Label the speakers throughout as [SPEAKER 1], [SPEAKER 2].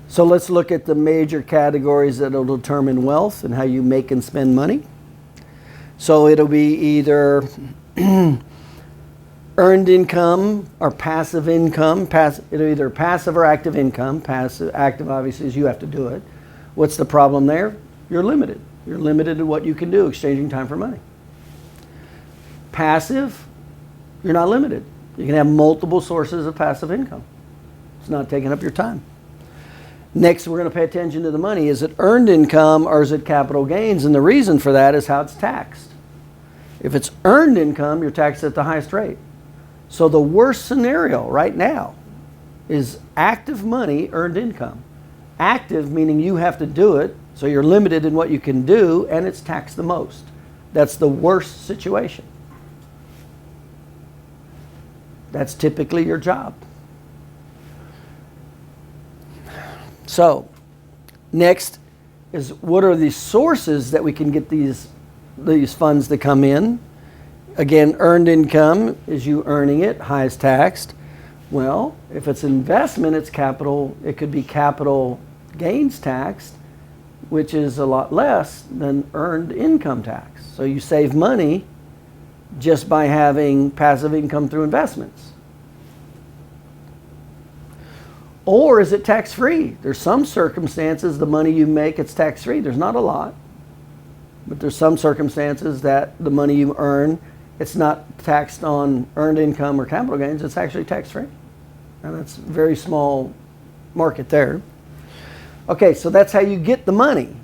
[SPEAKER 1] So let's look at the major categories that will determine wealth and how you make and spend money. So it'll be either earned income or passive income. It'll either passive or active income. Active obviously is you have to do it. What's the problem there? You're limited. You're limited to what you can do, exchanging time for money. Passive, you're not limited. You can have multiple sources of passive income. It's not taking up your time. Next, we're going to pay attention to the money. Is it earned income or is it capital gains? And the reason for that is how it's taxed. If it's earned income, you're taxed at the highest rate. So the worst scenario right now is active money, earned income. Active meaning you have to do it, so you're limited in what you can do, and it's taxed the most. That's the worst situation. That's typically your job. So, next is what are the sources that we can get these funds to come in? Again, earned income is you earning it, highest taxed. Well, if it's investment, it's capital. It could be capital gains taxed, which is a lot less than earned income tax. So you save money just by having passive income through investments. Or is it tax-free? There's some circumstances the money you make, it's tax-free. There's not a lot. But there's some circumstances that the money you earn, it's not taxed on earned income or capital gains. It's actually tax-free. And that's a very small market there. Okay, so that's how you get the money.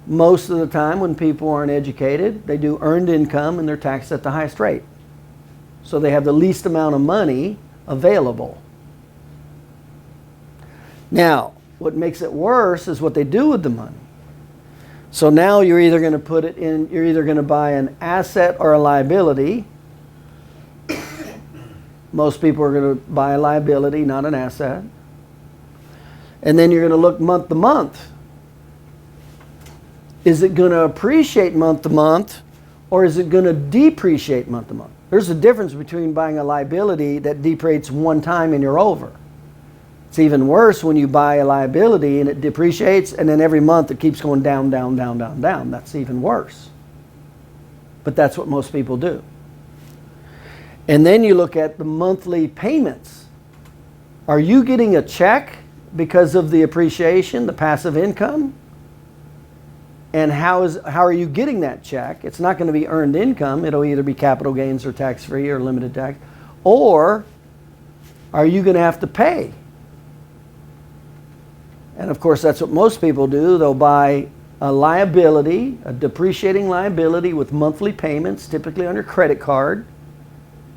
[SPEAKER 1] Most of the time when people aren't educated, they do earned income and they're taxed at the highest rate. So they have the least amount of money available. Now, what makes it worse is what they do with the money. So now you're either going to put it in, you're either going to buy an asset or a liability. Most people are going to buy a liability, not an asset. And then you're going to look month to month. Is it going to appreciate month to month, or is it going to depreciate month to month? There's a difference between buying a liability that depreciates one time and you're over. It's even worse when you buy a liability and it depreciates and then every month it keeps going down, down, down, down, down. That's even worse. But that's what most people do. And then you look at the monthly payments. Are you getting a check because of the appreciation, the passive income? And how are you getting that check? It's not going to be earned income. It'll either be capital gains or tax-free or limited tax. Or are you going to have to pay? And of course, that's what most people do. They'll buy a liability, a depreciating liability with monthly payments, typically on your credit card,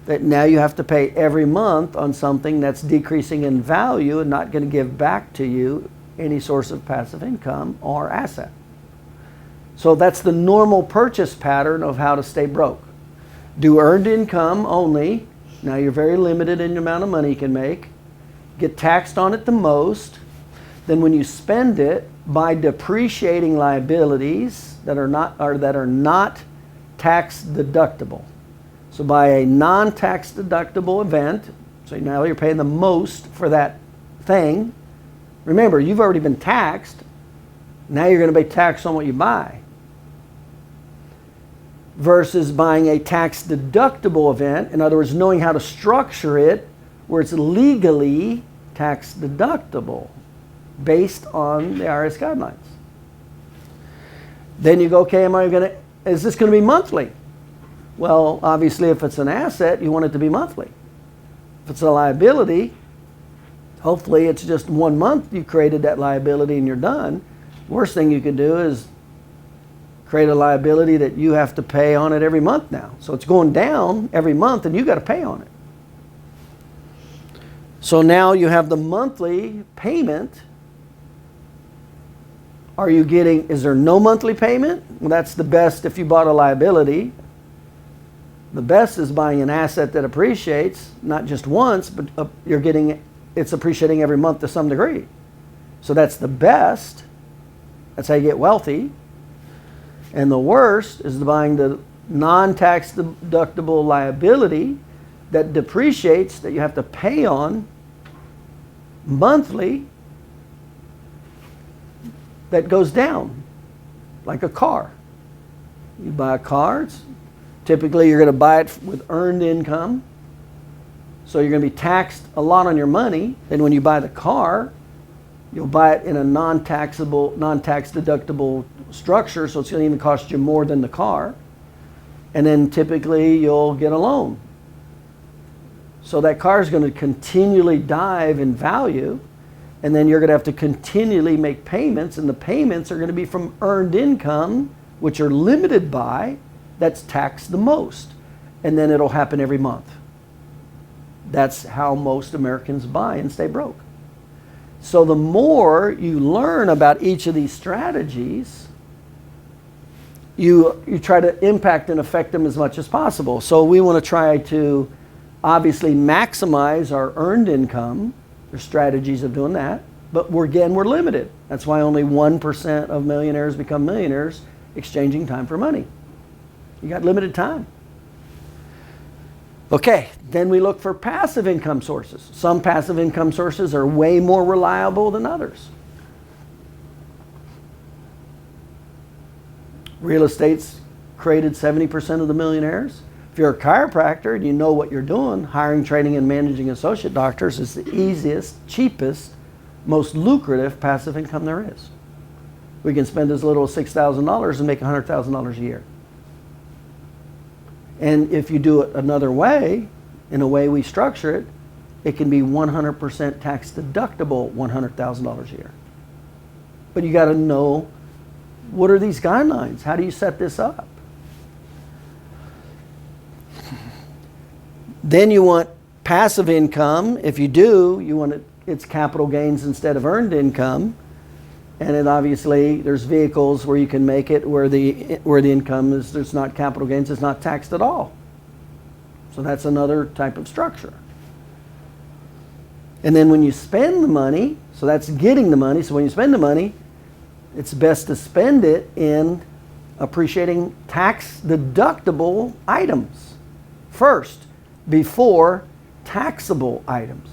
[SPEAKER 1] that now you have to pay every month on something that's decreasing in value and not going to give back to you any source of passive income or asset. So that's the normal purchase pattern of how to stay broke. Do earned income only. Now you're very limited in the amount of money you can make. Get taxed on it the most. Then when you spend it, buy depreciating liabilities that are not tax deductible. So buy a non-tax deductible event. So now you're paying the most for that thing. Remember, you've already been taxed. Now you're going to be taxed on what you buy. Versus buying a tax deductible event. In other words, knowing how to structure it where it's legally tax deductible based on the IRS guidelines. Then you go, okay, is this going to be monthly? Well, obviously, if it's an asset, you want it to be monthly. If it's a liability, hopefully it's just 1 month you created that liability and you're done. Worst thing you could do is create a liability that you have to pay on it every month now. So it's going down every month and you got to pay on it. So now you have the monthly payment. Is there no monthly payment? Well, that's the best if you bought a liability. The best is buying an asset that appreciates, not just once, but it's appreciating every month to some degree. So that's the best. That's how you get wealthy. And the worst is buying the non-tax deductible liability that depreciates, that you have to pay on monthly, that goes down, like a car. You buy a car, typically you're going to buy it with earned income. So you're going to be taxed a lot on your money. Then when you buy the car, you'll buy it in a non-tax deductible structure, so it's going to even cost you more than the car. And then typically you'll get a loan. So that car is going to continually dive in value, and then you're going to have to continually make payments, and the payments are going to be from earned income, which are limited by, that's taxed the most. And then it'll happen every month. That's how most Americans buy and stay broke. So the more you learn about each of these strategies, you try to impact and affect them as much as possible. So we want to try to obviously maximize our earned income. There's strategies of doing that, but we're limited. That's why only 1% of millionaires become millionaires, exchanging time for money. You got limited time. Okay, then we look for passive income sources. Some passive income sources are way more reliable than others. Real estate's created 70% of the millionaires. If you're a chiropractor and you know what you're doing, hiring, training, and managing associate doctors is the easiest, cheapest, most lucrative passive income there is. We can spend as little as $6,000 and make $100,000 a year. And if you do it another way, in a way we structure it, it can be 100% tax deductible $100,000 a year. But you got to know, what are these guidelines? How do you set this up? Then you want passive income. If you do, you want it's capital gains instead of earned income. And then obviously there's vehicles where you can make it where the income is, there's not capital gains, it's not taxed at all. So that's another type of structure. And then when you spend the money, so that's getting the money, so when you spend the money, it's best to spend it in appreciating tax deductible items first before taxable items.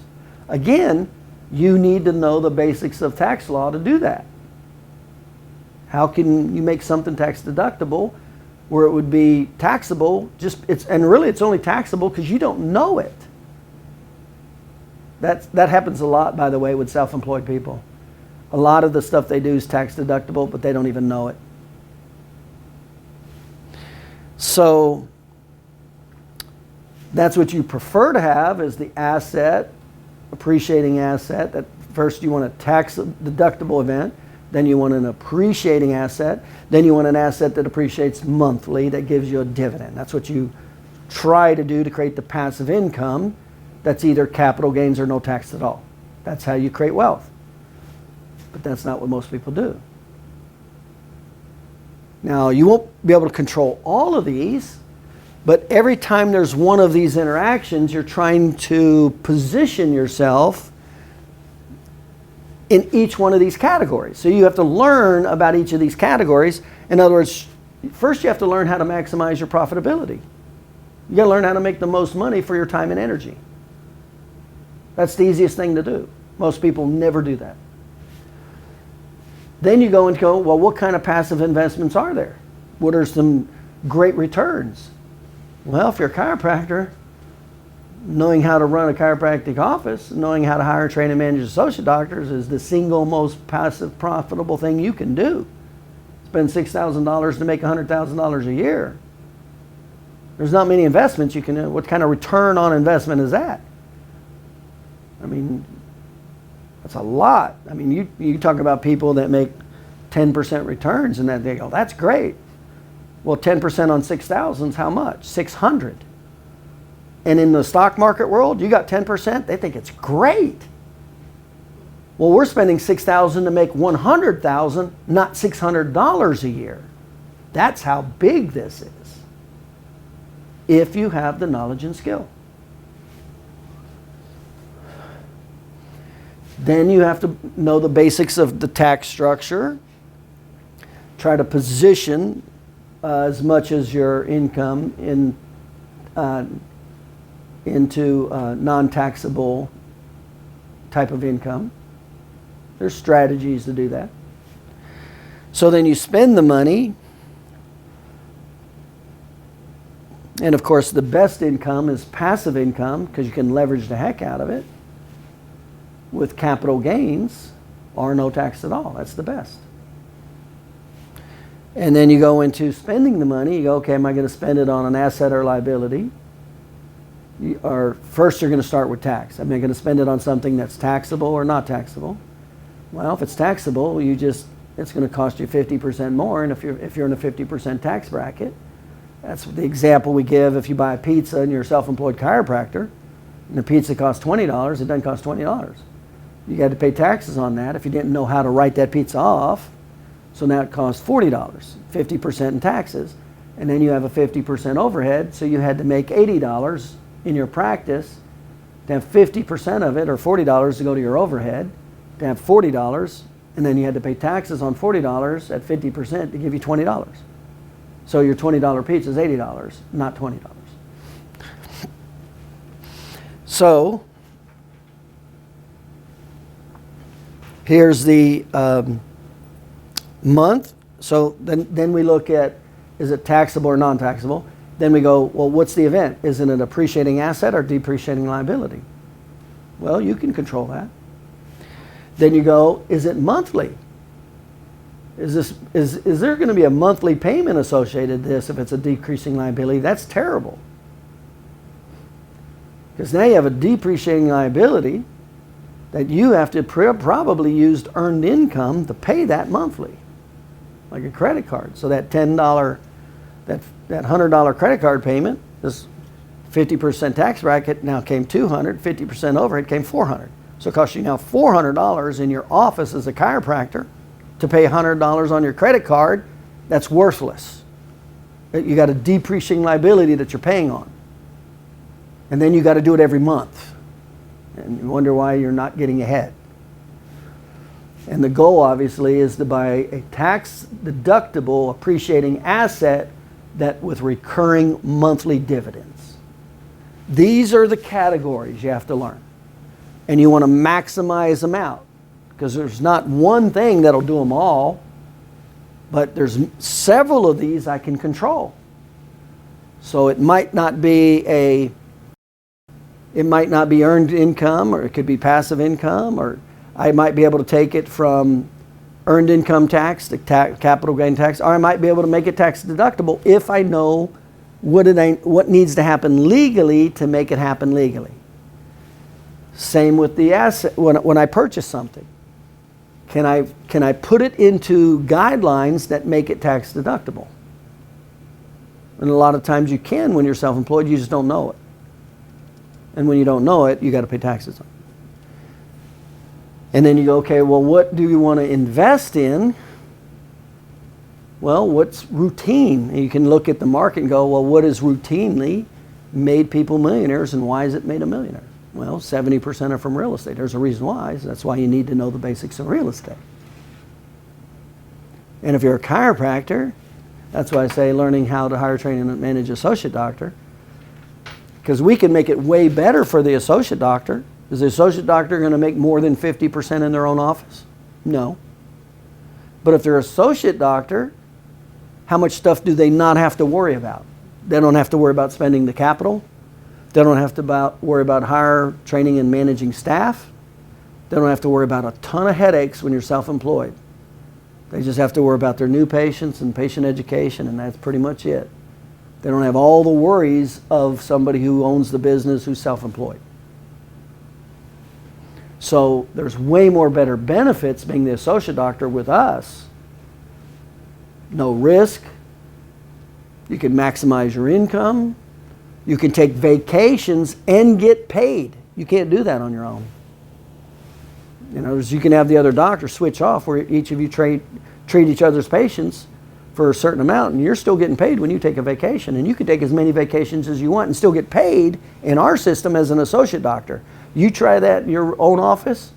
[SPEAKER 1] Again, you need to know the basics of tax law to do that. How can you make something tax deductible where it would be taxable? And really it's only taxable because you don't know it. That happens a lot, by the way, with self-employed people. A lot of the stuff they do is tax deductible, but they don't even know it. So that's what you prefer to have, is the asset, appreciating asset. That first you want a tax deductible event, then you want an appreciating asset, then you want an asset that appreciates monthly, that gives you a dividend. That's what you try to do to create the passive income that's either capital gains or no tax at all. That's how you create wealth. But that's not what most people do. Now, you won't be able to control all of these, but every time there's one of these interactions, you're trying to position yourself in each one of these categories. So you have to learn about each of these categories. In other words, first you have to learn how to maximize your profitability. You got to learn how to make the most money for your time and energy. That's the easiest thing to do. Most people never do that. Then you go, well, what kind of passive investments are there? What are some great returns? Well, if you're a chiropractor, knowing how to run a chiropractic office, knowing how to hire, train, and manage associate doctors is the single most passive profitable thing you can do. Spend $6,000 to make $100,000 a year. There's not many investments you can do. What kind of return on investment is that? I mean, that's a lot. I mean, you talk about people that make 10% returns and that they go, that's great. Well, 10% on 6,000 is how much? 600. And in the stock market world, you got 10%, they think it's great. Well, we're spending $6,000 to make $100,000, not $600 a year. That's how big this is, if you have the knowledge and skill. Then you have to know the basics of the tax structure. Try to position as much as your income into non-taxable type of income. There's strategies to do that. So then you spend the money. And of course, the best income is passive income because you can leverage the heck out of it with capital gains or no tax at all. That's the best. And then you go into spending the money. You go, okay, am I going to spend it on an asset or liability? Or first you're going to start with tax. Am I going to spend it on something that's taxable or not taxable? Well, if it's taxable, it's going to cost you 50% more. And if you're in a 50% tax bracket, that's the example we give. If you buy a pizza and you're a self-employed chiropractor, and the pizza costs $20, it doesn't cost $20. You got to pay taxes on that if you didn't know how to write that pizza off. So now it costs $40, 50% in taxes. And then you have a 50% overhead, so you had to make $80 in your practice to have 50% of it, or $40 to go to your overhead, to have $40, and then you had to pay taxes on $40 at 50% to give you $20. So your $20 pizza is $80, not $20. So here's the month. So then we look at, is it taxable or non-taxable? Then we go, well, what's the event? Is it an appreciating asset or depreciating liability? Well, you can control that. Then you go, is it monthly? Is there going to be a monthly payment associated to this if it's a decreasing liability? That's terrible. Because now you have a depreciating liability that you have to probably use earned income to pay that monthly, like a credit card. So that $10, that $100 credit card payment, this 50% tax bracket now came $200, 50% overhead came $400. So it costs you now $400 in your office as a chiropractor to pay $100 on your credit card. That's worthless. You got a depreciating liability that you're paying on. And then you got to do it every month. And you wonder why you're not getting ahead. And the goal, obviously, is to buy a tax-deductible appreciating asset that with recurring monthly dividends. These are the categories you have to learn. And you want to maximize them out, because there's not one thing that'll do them all, but there's several of these I can control. So it might not be earned income, or it could be passive income, or I might be able to take it from earned income tax to capital gain tax, or I might be able to make it tax deductible if I know what needs to happen legally to make it happen legally. Same with the asset. When I purchase something, can I put it into guidelines that make it tax deductible? And a lot of times you can when you're self-employed, you just don't know it. And when you don't know it, you got to pay taxes on it. And then you go, okay, well, what do you want to invest in? Well, what's routine? And you can look at the market and go, well, what has routinely made people millionaires, and why has it made a millionaire? Well, 70% are from real estate. There's a reason why. So that's why you need to know the basics of real estate. And if you're a chiropractor, that's why I say learning how to hire, train, and manage associate doctor. Because we can make it way better for the associate doctor. Is the associate doctor going to make more than 50% in their own office? No. But if they're associate doctor, how much stuff do they not have to worry about? They don't have to worry about spending the capital. They don't have to worry about hire, training, and managing staff. They don't have to worry about a ton of headaches when you're self-employed. They just have to worry about their new patients and patient education, and that's pretty much it. They don't have all the worries of somebody who owns the business who's self-employed. So there's way more better benefits being the associate doctor with us. No risk. You can maximize your income. You can take vacations and get paid. You can't do that on your own. You know, you can have the other doctor switch off where each of you treat each other's patients for a certain amount, and you're still getting paid when you take a vacation. And you can take as many vacations as you want and still get paid in our system as an associate doctor. You try that in your own office,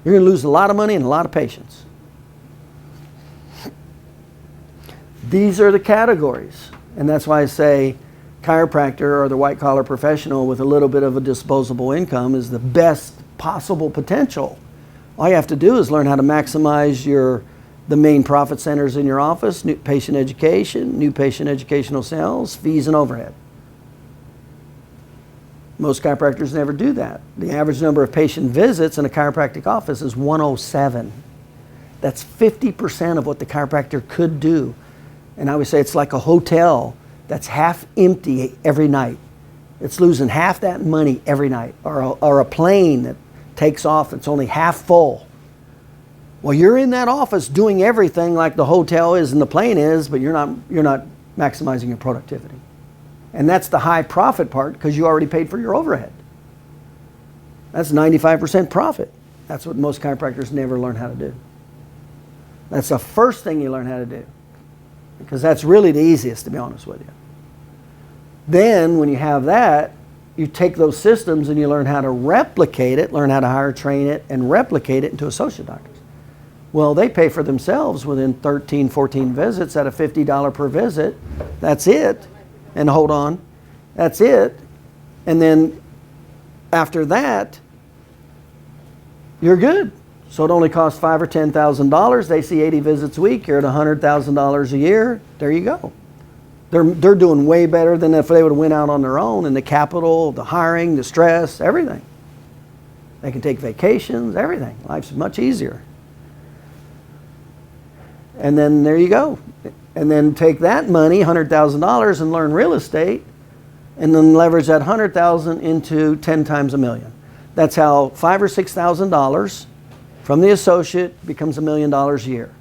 [SPEAKER 1] you're going to lose a lot of money and a lot of patients. These are the categories. And that's why I say chiropractor or the white-collar professional with a little bit of a disposable income is the best possible potential. All you have to do is learn how to maximize your The main profit centers in your office: new patient education, new patient educational sales, fees, and overhead. Most chiropractors never do that. The average number of patient visits in a chiropractic office is 107. That's 50% of what the chiropractor could do. And I would say it's like a hotel that's half empty every night. It's losing half that money every night. Or a plane that takes off, it's only half full. Well, you're in that office doing everything like the hotel is and the plane is, but you're not maximizing your productivity. And that's the high profit part, because you already paid for your overhead. That's 95% profit. That's what most chiropractors never learn how to do. That's the first thing you learn how to do, because that's really the easiest, to be honest with you. Then when you have that, you take those systems and you learn how to replicate it, learn how to hire, train it, and replicate it into associate doctors. Well, they pay for themselves within 13, 14 visits at a $50 per visit. That's it. And hold on, that's it. And then after that, you're good. So it only costs $5,000 or $10,000. They see 80 visits a week. You're at $100,000 a year. There you go. They're doing way better than if they would have went out on their own, and the capital, the hiring, the stress, everything. They can take vacations, everything. Life's much easier. And then there you go. And then take that money, $100,000, and learn real estate, and then leverage that $100,000 into 10 times $1 million. That's how $5,000 or $6,000 from the associate becomes $1 million a year.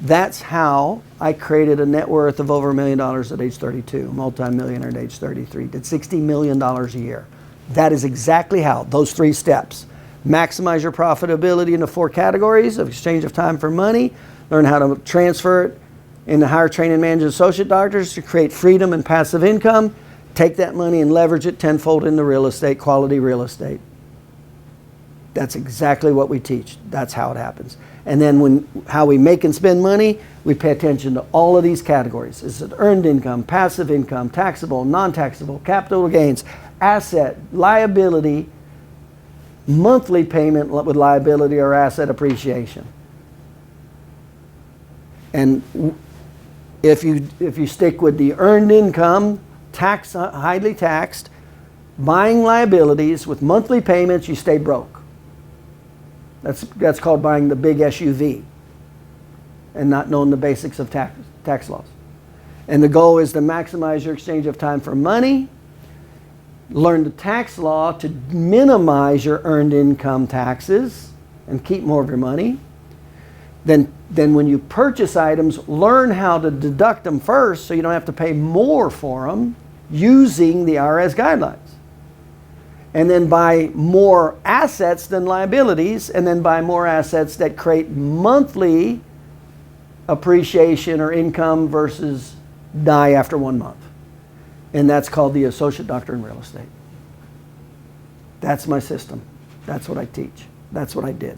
[SPEAKER 1] That's how I created a net worth of over $1 million at age 32, multi-millionaire at age 33, did $60 million a year. That is exactly how, those 3 steps. Maximize your profitability into 4 categories of exchange of time for money, learn how to transfer it into hire, train, and manage associate doctors to create freedom and passive income, take that money and leverage it tenfold into real estate, quality real estate. That's exactly what we teach. That's how it happens. And then how we make and spend money, we pay attention to all of these categories. Is it earned income, passive income, taxable, non-taxable, capital gains, asset, liability, monthly payment with liability or asset appreciation. And if you stick with the earned income, highly taxed, buying liabilities with monthly payments, you stay broke. That's called buying the big SUV and not knowing the basics of tax laws. And the goal is to maximize your exchange of time for money, learn the tax law to minimize your earned income taxes and keep more of your money. Then when you purchase items, learn how to deduct them first so you don't have to pay more for them using the IRS guidelines. And then buy more assets than liabilities, and then buy more assets that create monthly appreciation or income versus die after 1 month. And that's called the associate doctor in real estate. That's my system. That's what I teach. That's what I did.